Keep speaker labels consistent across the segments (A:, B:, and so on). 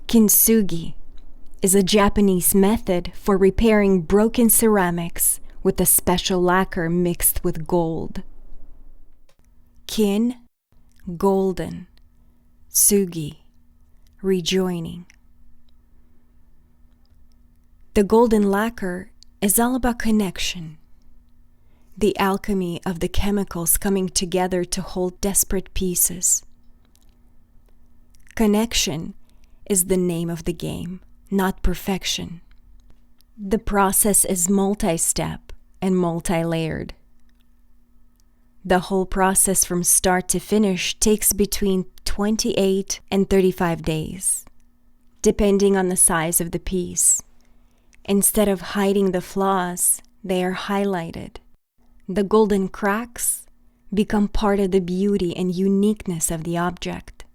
A: Kintsugi is a Japanese method for repairing broken ceramics with a special lacquer mixed with gold. Kin, golden. Sugi, rejoining. The golden lacquer is all about connection, the alchemy of the chemicals coming together to hold desperate pieces. Connection is the name of the game, not perfection. The process is multi-step and multi-layered. The whole process from start to finish takes between 28 and 35 days, depending on the size of the piece. Instead of hiding the flaws, they are highlighted. The golden cracks become part of the beauty and uniqueness of the object.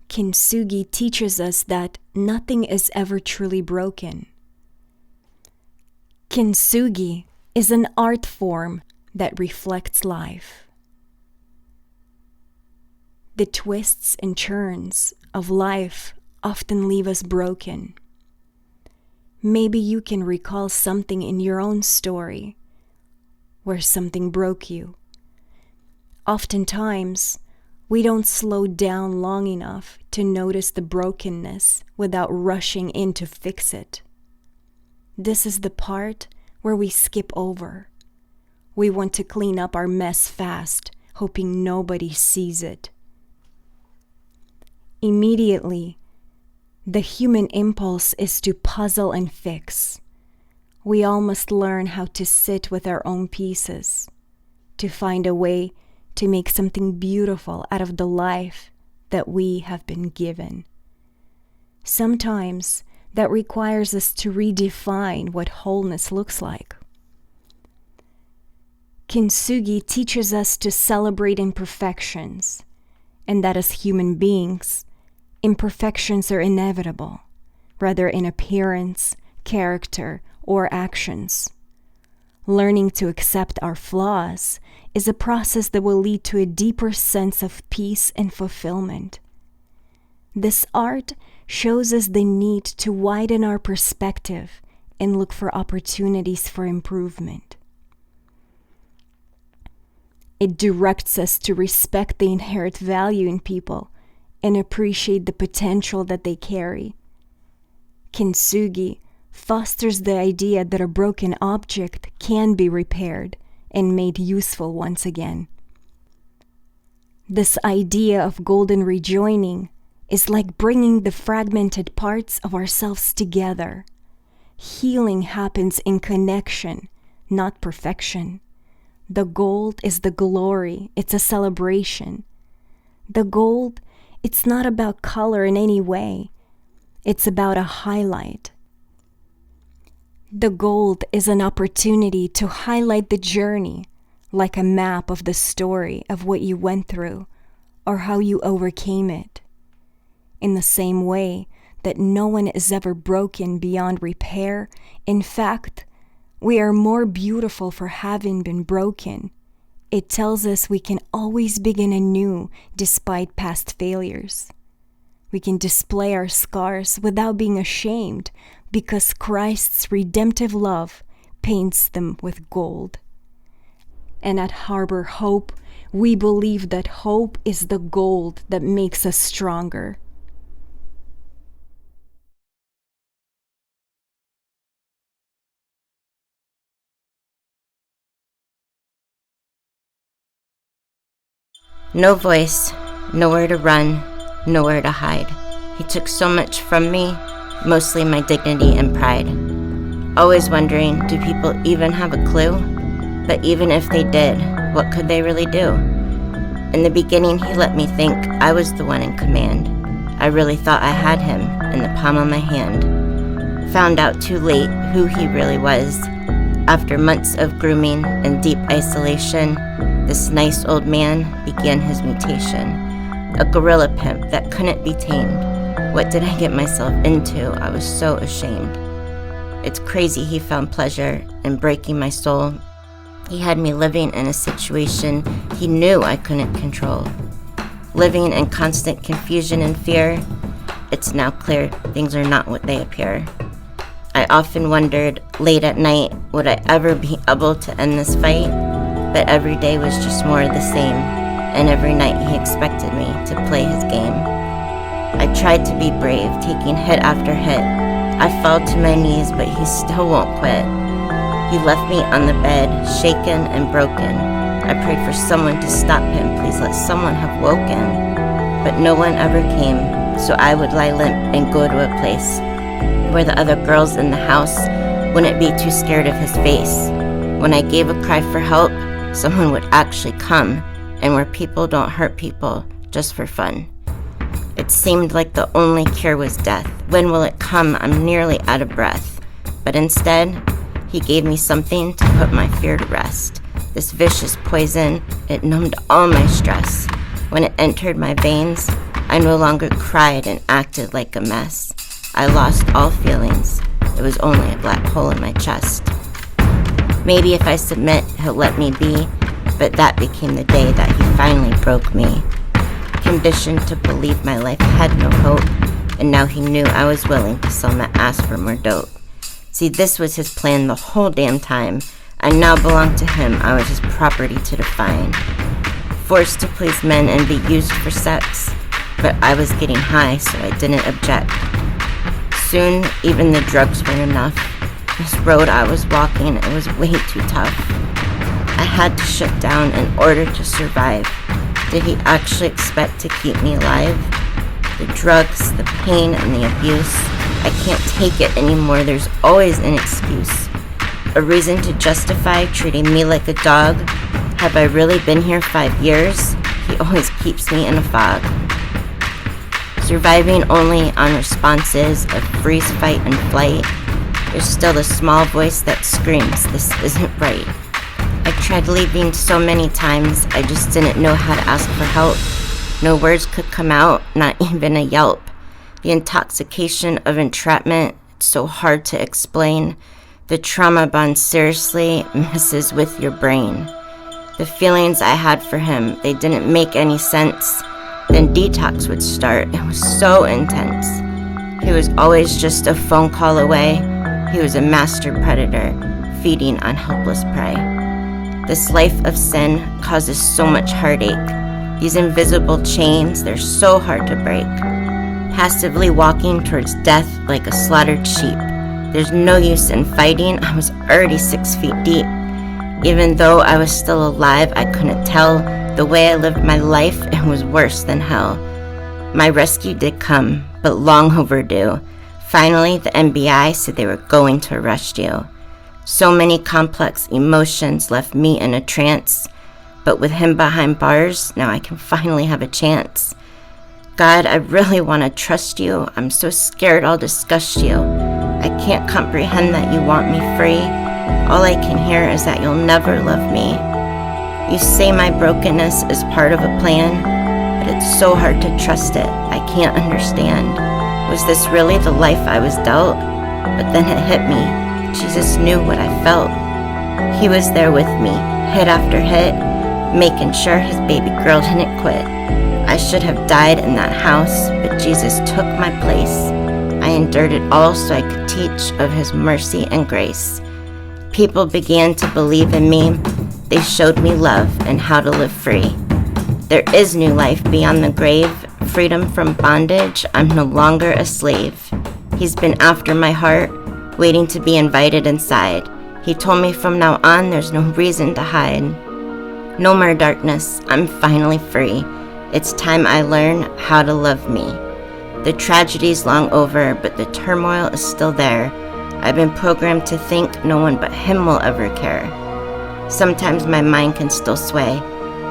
A: Kintsugi teaches us that nothing is ever truly broken. Kintsugi is an art form that reflects life. The twists and turns of life often leave us broken. Maybe you can recall something in your own story where something broke you. Oftentimes, we don't slow down long enough to notice the brokenness without rushing in to fix it. This is the part where we skip over. We want to clean up our mess fast, hoping nobody sees it. Immediately, the human impulse is to puzzle and fix. We all must learn how to sit with our own pieces, to find a way to make something beautiful out of the life that we have been given. Sometimes that requires us to redefine what wholeness looks like. Kintsugi teaches us to celebrate imperfections, and that as human beings, imperfections are inevitable, whether in appearance, character, or actions. Learning to accept our flaws is a process that will lead to a deeper sense of peace and fulfillment. This art shows us the need to widen our perspective and look for opportunities for improvement. It directs us to respect the inherent value in people and appreciate the potential that they carry. Kintsugi fosters the idea that a broken object can be repaired and made useful once again. This idea of golden rejoining is like bringing the fragmented parts of ourselves together. Healing happens in connection, not perfection. The gold is the glory, it's a celebration. The gold, it's not about color in any way. It's about a highlight. The gold is an opportunity to highlight the journey, like a map of the story of what you went through or how you overcame it. In the same way that no one is ever broken beyond repair, in fact, we are more beautiful for having been broken. It tells us we can always begin anew despite past failures. We can display our scars without being ashamed because Christ's redemptive love paints them with gold. And at Harbor Hope, we believe that hope is the gold that makes us stronger.
B: No voice, nowhere to run, nowhere to hide. He took so much from me, mostly my dignity and pride. Always wondering, do people even have a clue? But even if they did, what could they really do? In the beginning, he let me think I was the one in command. I really thought I had him in the palm of my hand. Found out too late who he really was. After months of grooming and deep isolation, this nice old man began his mutation. A gorilla pimp that couldn't be tamed. What did I get myself into? I was so ashamed. It's crazy he found pleasure in breaking my soul. He had me living in a situation he knew I couldn't control. Living in constant confusion and fear. it's now clear things are not what they appear. I often wondered, late at night, would I ever be able to end this fight? But every day was just more of the same, and every night he expected me to play his game. I tried to be brave, taking hit after hit. I fell to my knees, but he still won't quit. He left me on the bed, shaken and broken. I prayed for someone to stop him, please let someone have woken. But no one ever came, so I would lie limp and go to a place where the other girls in the house wouldn't be too scared of his face. When I gave a cry for help, someone would actually come, and where people don't hurt people just for fun. It seemed like the only cure was death. When will it come? I'm nearly out of breath. But instead, he gave me something to put my fear to rest. This vicious poison, it numbed all my stress. When it entered my veins, I no longer cried and acted like a mess. I lost all feelings. It was only a black hole in my chest. Maybe if I submit, he'll let me be, but that became the day that he finally broke me. Conditioned to believe my life had no hope, and now he knew I was willing to sell my ass for more dope. See, this was his plan the whole damn time. I now belonged to him. I was his property to define. Forced to please men and be used for sex, but I was getting high, so I didn't object. Soon, even the drugs weren't enough. This road I was walking, it was way too tough. I had to shut down in order to survive. Did he actually expect to keep me alive? The drugs, the pain, and the abuse. I can't take it anymore. There's always an excuse. A reason to justify treating me like a dog. Have I really been here 5 years? He always keeps me in a fog. Surviving only on responses of freeze, fight, and flight. There's still a small voice that screams, this isn't right. I tried leaving so many times, I just didn't know how to ask for help. No words could come out, not even a yelp. The intoxication of entrapment, it's so hard to explain. The trauma bond seriously messes with your brain. The feelings I had for him, they didn't make any sense. Then detox would start. It was so intense. He was always just a phone call away. He was a master predator, feeding on helpless prey. This life of sin causes so much heartache. These invisible chains, they're so hard to break. Passively walking towards death like a slaughtered sheep. There's no use in fighting. I was already 6 feet deep. Even though I was still alive, I couldn't tell. The way I lived my life, it was worse than hell. My rescue did come, but long overdue. Finally, the NBI said they were going to arrest you. So many complex emotions left me in a trance. But with him behind bars, now I can finally have a chance. God, I really want to trust you. I'm so scared I'll disgust you. I can't comprehend that you want me free. All I can hear is that you'll never love me. You say my brokenness is part of a plan, but it's so hard to trust it. I can't understand. Was this really the life I was dealt? But then it hit me. Jesus knew what I felt. He was there with me, hit after hit, making sure his baby girl didn't quit. I should have died in that house, but Jesus took my place. I endured it all so I could teach of his mercy and grace. People began to believe in me. They showed me love and how to live free. There is new life beyond the grave, freedom from bondage. I'm no longer a slave. He's been after my heart, waiting to be invited inside. He told me from now on there's no reason to hide. No more darkness, I'm finally free. It's time I learn how to love me. The tragedy's long over, but the turmoil is still there. I've been programmed to think no one but him will ever care. Sometimes my mind can still sway,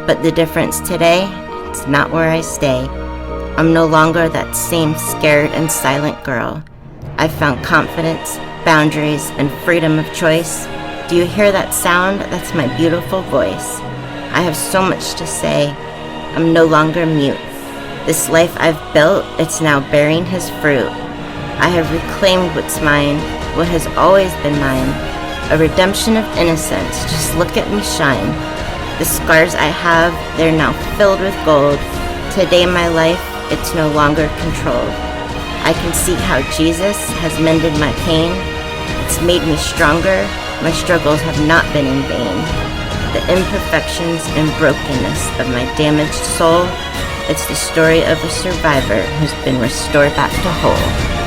B: but the difference today, it's not where I stay. I'm no longer that same scared and silent girl. I've found confidence, boundaries, and freedom of choice. Do you hear that sound? That's my beautiful voice. I have so much to say. I'm no longer mute. This life I've built, it's now bearing his fruit. I have reclaimed what's mine, what has always been mine. A redemption of innocence, just look at me shine. The scars I have, they're now filled with gold. Today my life, it's no longer controlled. I can see how Jesus has mended my pain. It's made me stronger. My struggles have not been in vain. The imperfections and brokenness of my damaged soul, it's the story of a survivor who's been restored back to whole.